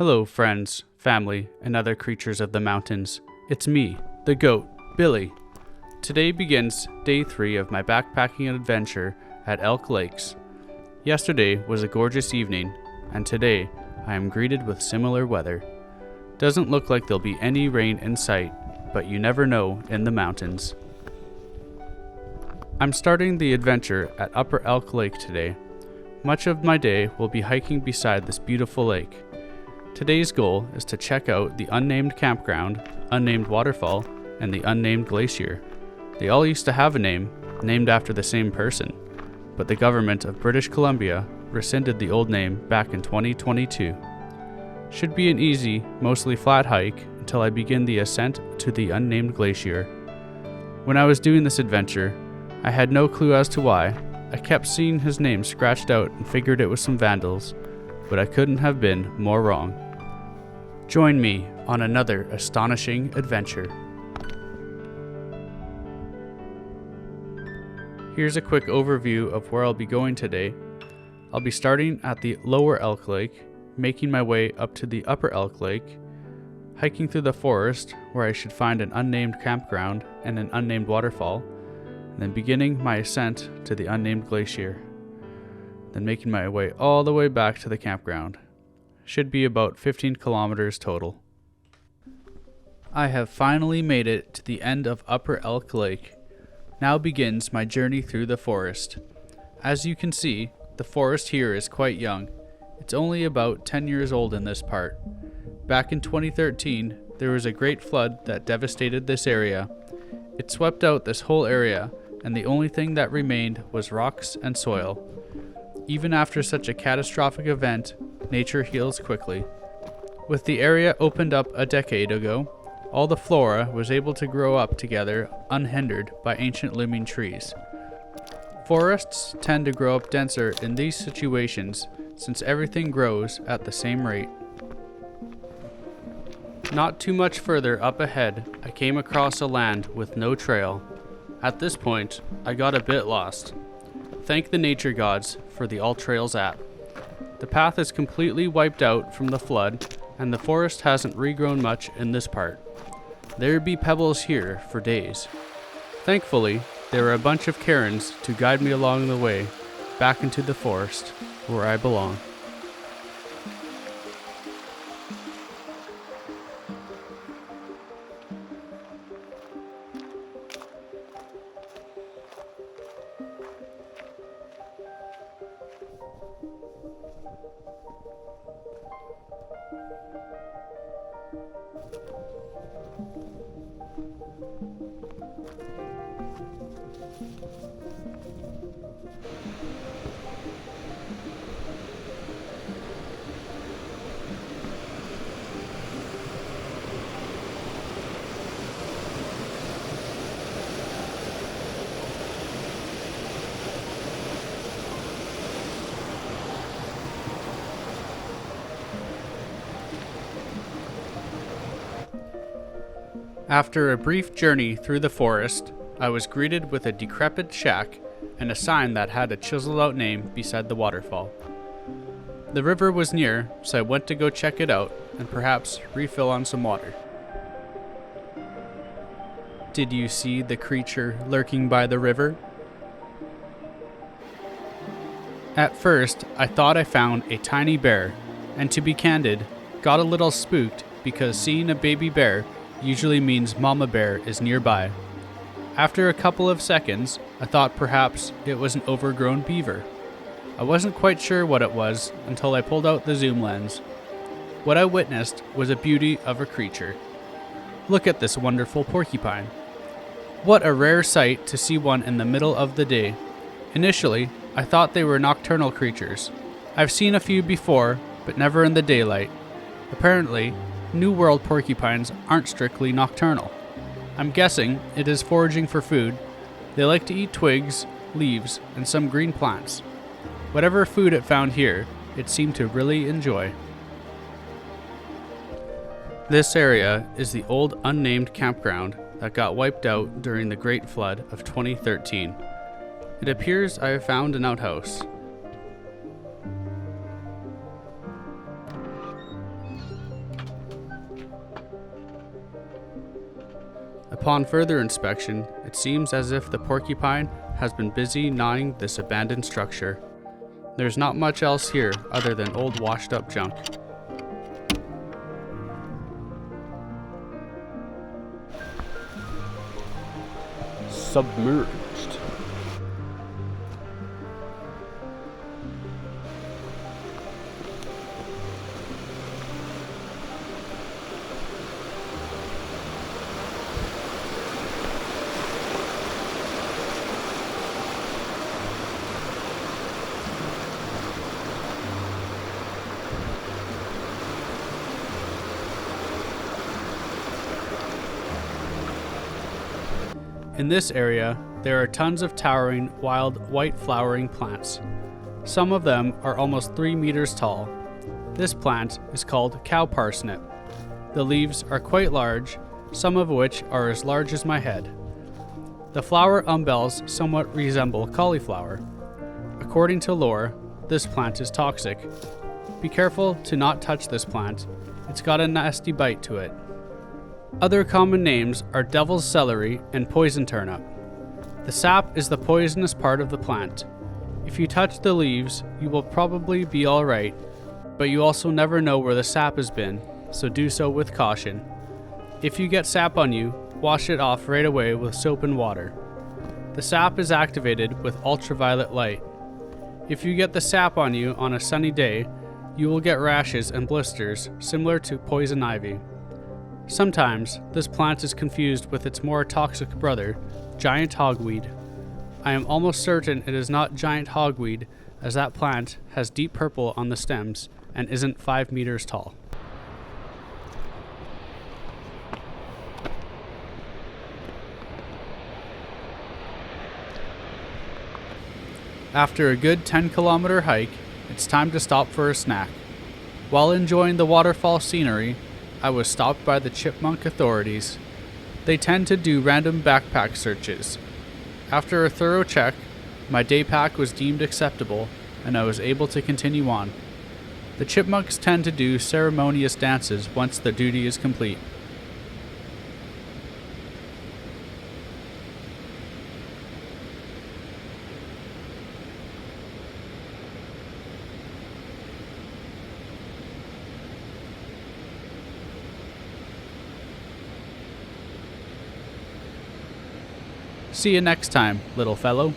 Hello friends, family, and other creatures of the mountains. It's me, the goat, Billy. Today begins day 3 of my backpacking adventure at Elk Lakes. Yesterday was a gorgeous evening, and today I am greeted with similar weather. Doesn't look like there'll be any rain in sight, but you never know in the mountains. I'm starting the adventure at Upper Elk Lake today. Much of my day will be hiking beside this beautiful lake. Today's goal is to check out the Unnamed Campground, Unnamed Waterfall, and the Unnamed Glacier. They all used to have a name, named after the same person, but the government of British Columbia rescinded the old name back in 2022. Should be an easy, mostly flat hike until I begin the ascent to the Unnamed Glacier. When I was doing this adventure, I had no clue as to why. I kept seeing his name scratched out and figured it was some vandals, but I couldn't have been more wrong. Join me on another astonishing adventure. Here's a quick overview of where I'll be going today. I'll be starting at the Lower Elk Lake, making my way up to the Upper Elk Lake, hiking through the forest where I should find an unnamed campground and an unnamed waterfall, and then beginning my ascent to the Unnamed Glacier. Then making my way all the way back to the campground. Should be about 15 kilometers total. I have finally made it to the end of Upper Elk Lake. Now begins my journey through the forest. As you can see, the forest here is quite young. It's only about 10 years old in this part. Back in 2013, there was a great flood that devastated this area. It swept out this whole area, and the only thing that remained was rocks and soil. Even after such a catastrophic event, nature heals quickly. With the area opened up a decade ago, all the flora was able to grow up together unhindered by ancient looming trees. Forests tend to grow up denser in these situations since everything grows at the same rate. Not too much further up ahead, I came across a land with no trail. At this point, I got a bit lost. Thank the nature gods for the All Trails app. The path is completely wiped out from the flood, and the forest hasn't regrown much in this part. There'd be pebbles here for days. Thankfully, there were a bunch of cairns to guide me along the way back into the forest where I belong. After a brief journey through the forest, I was greeted with a decrepit shack and a sign that had a chiseled out name beside the waterfall. The river was near, so I went to go check it out and perhaps refill on some water. Did you see the creature lurking by the river? At first, I thought I found a tiny bear, and to be candid, got a little spooked because seeing a baby bear usually means Mama Bear is nearby. After a couple of seconds, I thought perhaps it was an overgrown beaver. I wasn't quite sure what it was until I pulled out the zoom lens. What I witnessed was a beauty of a creature. Look at this wonderful porcupine. What a rare sight to see one in the middle of the day. Initially, I thought they were nocturnal creatures. I've seen a few before, but never in the daylight. Apparently, New World porcupines aren't strictly nocturnal. I'm guessing it is foraging for food. They like to eat twigs, leaves, and some green plants. Whatever food it found here, it seemed to really enjoy. This area is the old unnamed campground that got wiped out during the Great Flood of 2013. It appears I have found an outhouse. Upon further inspection, it seems as if the porcupine has been busy gnawing this abandoned structure. There's not much else here other than old washed up junk. Submerged. In this area, there are tons of towering, wild, white flowering plants. Some of them are almost 3 meters tall. This plant is called cow parsnip. The leaves are quite large, some of which are as large as my head. The flower umbels somewhat resemble cauliflower. According to lore, this plant is toxic. Be careful to not touch this plant. It's got a nasty bite to it. Other common names are devil's celery and poison turnip. The sap is the poisonous part of the plant. If you touch the leaves, you will probably be alright, but you also never know where the sap has been, so do so with caution. If you get sap on you, wash it off right away with soap and water. The sap is activated with ultraviolet light. If you get the sap on you on a sunny day, you will get rashes and blisters similar to poison ivy. Sometimes, this plant is confused with its more toxic brother, giant hogweed. I am almost certain it is not giant hogweed, as that plant has deep purple on the stems and isn't 5 meters tall. After a good 10-kilometer hike, it's time to stop for a snack. While enjoying the waterfall scenery, I was stopped by the chipmunk authorities. They tend to do random backpack searches. After a thorough check, my day pack was deemed acceptable and I was able to continue on. The chipmunks tend to do ceremonious dances once the duty is complete. See you next time, little fellow.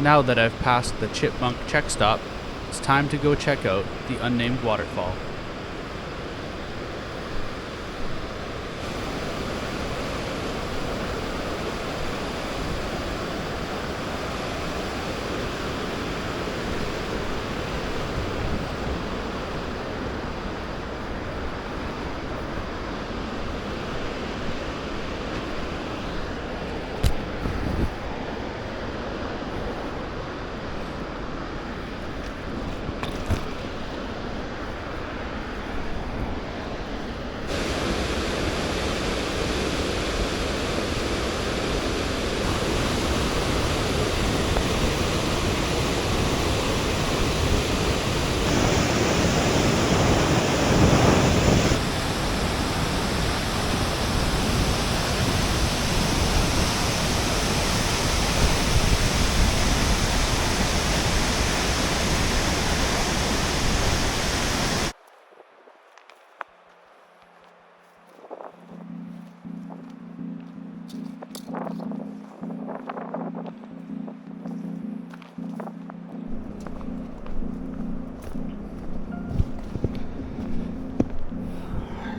Now that I've passed the chipmunk check stop, it's time to go check out the Unnamed Waterfall.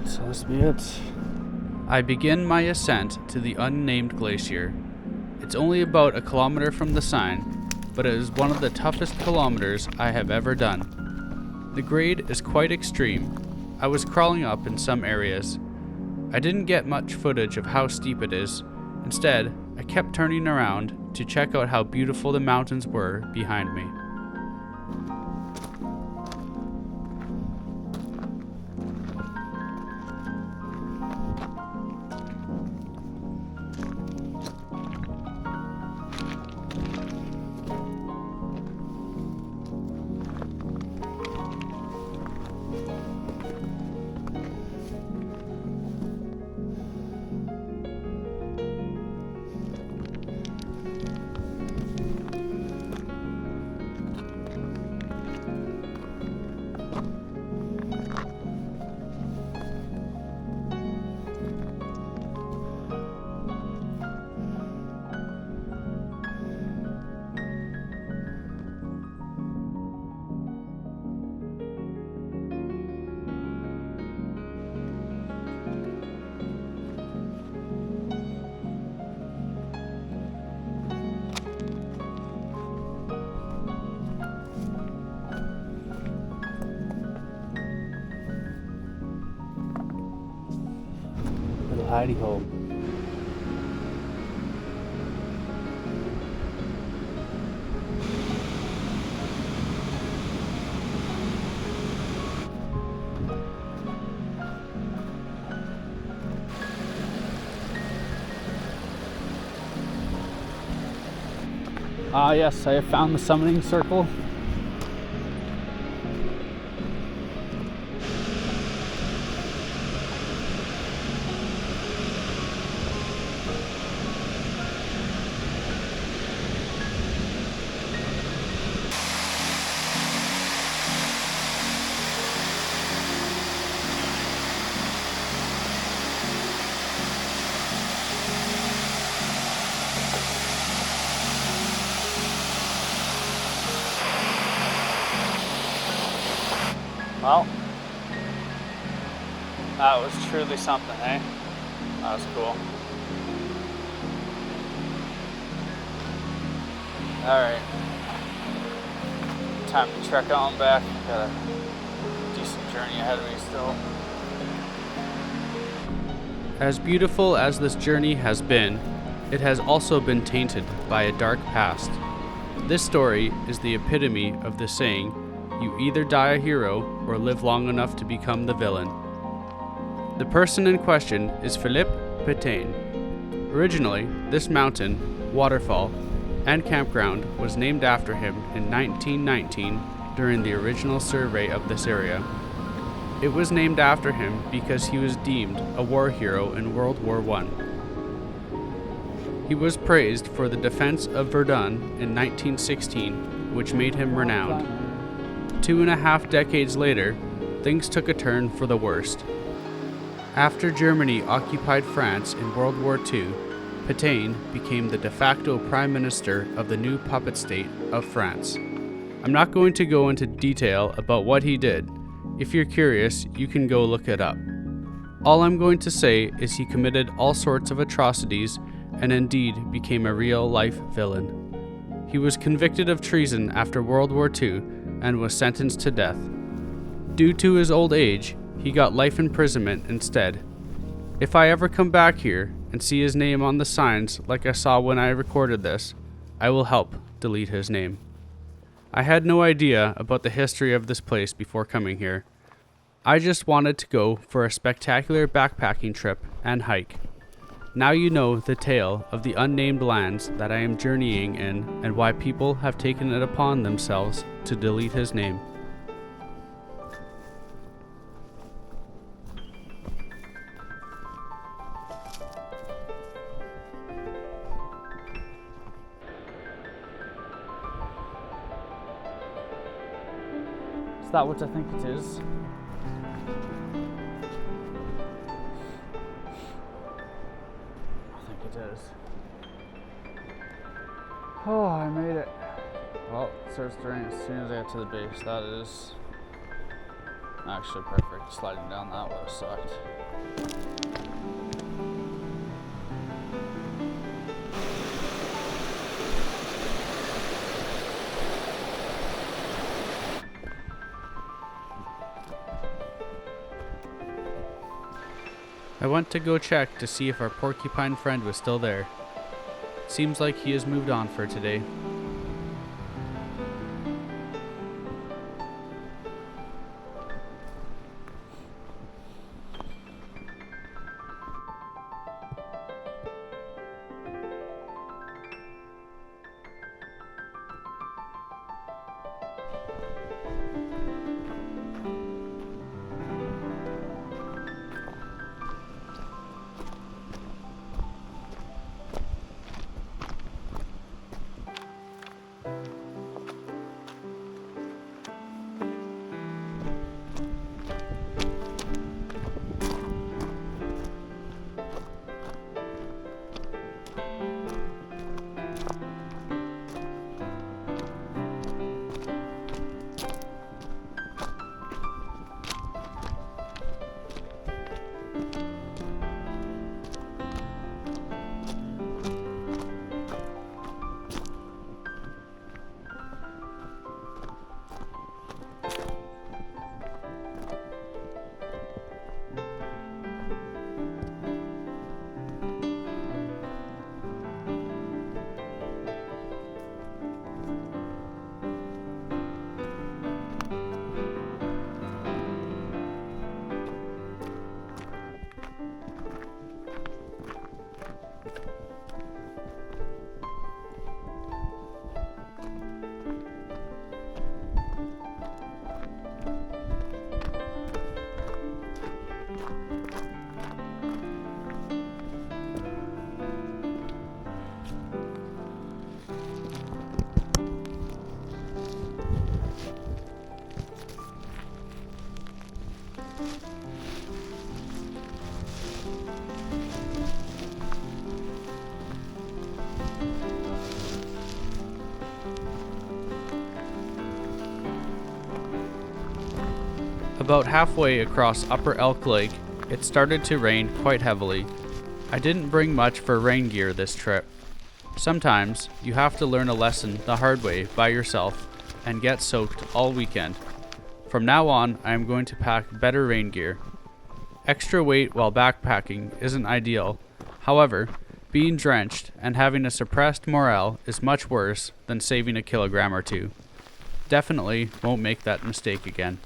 So this will be it. I begin my ascent to the unnamed glacier. It's only about a kilometer from the sign, but it is one of the toughest kilometers I have ever done. The grade is quite extreme. I was crawling up in some areas. I didn't get much footage of how steep it is. Instead, I kept turning around to check out how beautiful the mountains were behind me. hidey hole. Ah, yes, I have found the summoning circle. Well, that was truly something, eh? That was cool. Alright. Time to trek on back. Got a decent journey ahead of me still. As beautiful as this journey has been, it has also been tainted by a dark past. This story is the epitome of the saying, you either die a hero or live long enough to become the villain. The person in question is Philippe Pétain. Originally, this mountain, waterfall, and campground was named after him in 1919 during the original survey of this area. It was named after him because he was deemed a war hero in World War I. He was praised for the defense of Verdun in 1916, which made him renowned. 2.5 decades later, things took a turn for the worst. After Germany occupied France in World War II, Pétain became the de facto prime minister of the new puppet state of France. I'm not going to go into detail about what he did. If you're curious, you can go look it up. All I'm going to say is he committed all sorts of atrocities and indeed became a real-life villain. He was convicted of treason after World War II and was sentenced to death. Due to his old age, he got life imprisonment instead. If I ever come back here and see his name on the signs like I saw when I recorded this, I will help delete his name. I had no idea about the history of this place before coming here. I just wanted to go for a spectacular backpacking trip and hike. Now you know the tale of the unnamed lands that I am journeying in and why people have taken it upon themselves to delete his name. Is that what I think it is? It is. Oh, I made it. Well, it starts to rain as soon as I get to the base. That is actually perfect. Sliding down that would have sucked. I went to go check to see if our porcupine friend was still there. Seems like he has moved on for today. About halfway across Upper Elk Lake, it started to rain quite heavily. I didn't bring much for rain gear this trip. Sometimes you have to learn a lesson the hard way by yourself and get soaked all weekend. From now on, I am going to pack better rain gear. Extra weight while backpacking isn't ideal. However, being drenched and having a suppressed morale is much worse than saving a kilogram or two. Definitely won't make that mistake again.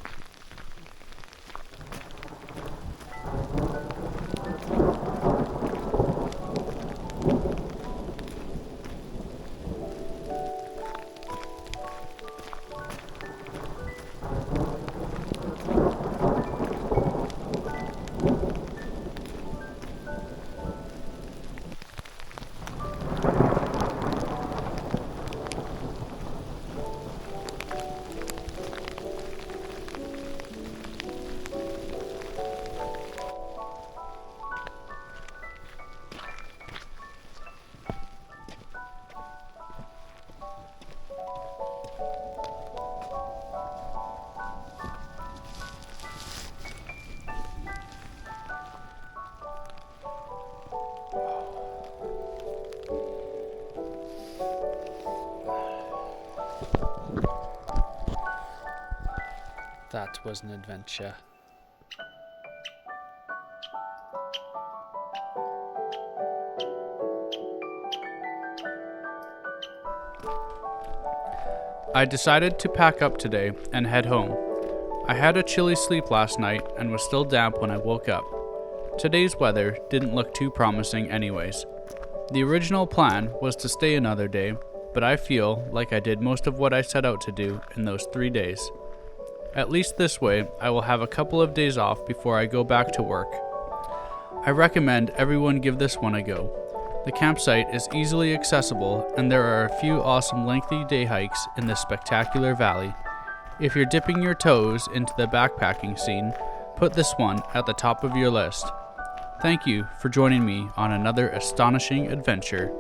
That was an adventure. I decided to pack up today and head home. I had a chilly sleep last night and was still damp when I woke up. Today's weather didn't look too promising anyways. The original plan was to stay another day, but I feel like I did most of what I set out to do in those 3 days. At least this way, I will have a couple of days off before I go back to work. I recommend everyone give this one a go. The campsite is easily accessible, and there are a few awesome lengthy day hikes in this spectacular valley. If you're dipping your toes into the backpacking scene, put this one at the top of your list. Thank you for joining me on another astonishing adventure.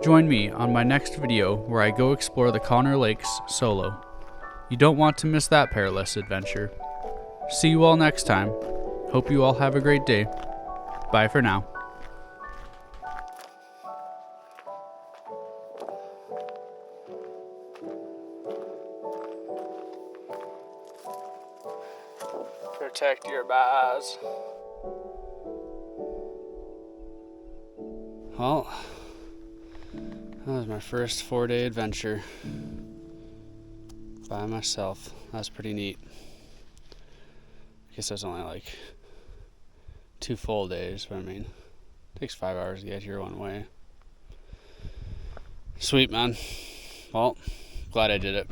Join me on my next video where I go explore the Connor Lakes solo. You don't want to miss that perilous adventure. See you all next time. Hope you all have a great day. Bye for now. Protect your baz. Well, that was my first 4-day adventure. By myself. That's pretty neat. I guess that's only like 2 full days, but I mean, it takes 5 hours to get here one way. Sweet, man. Well, glad I did it.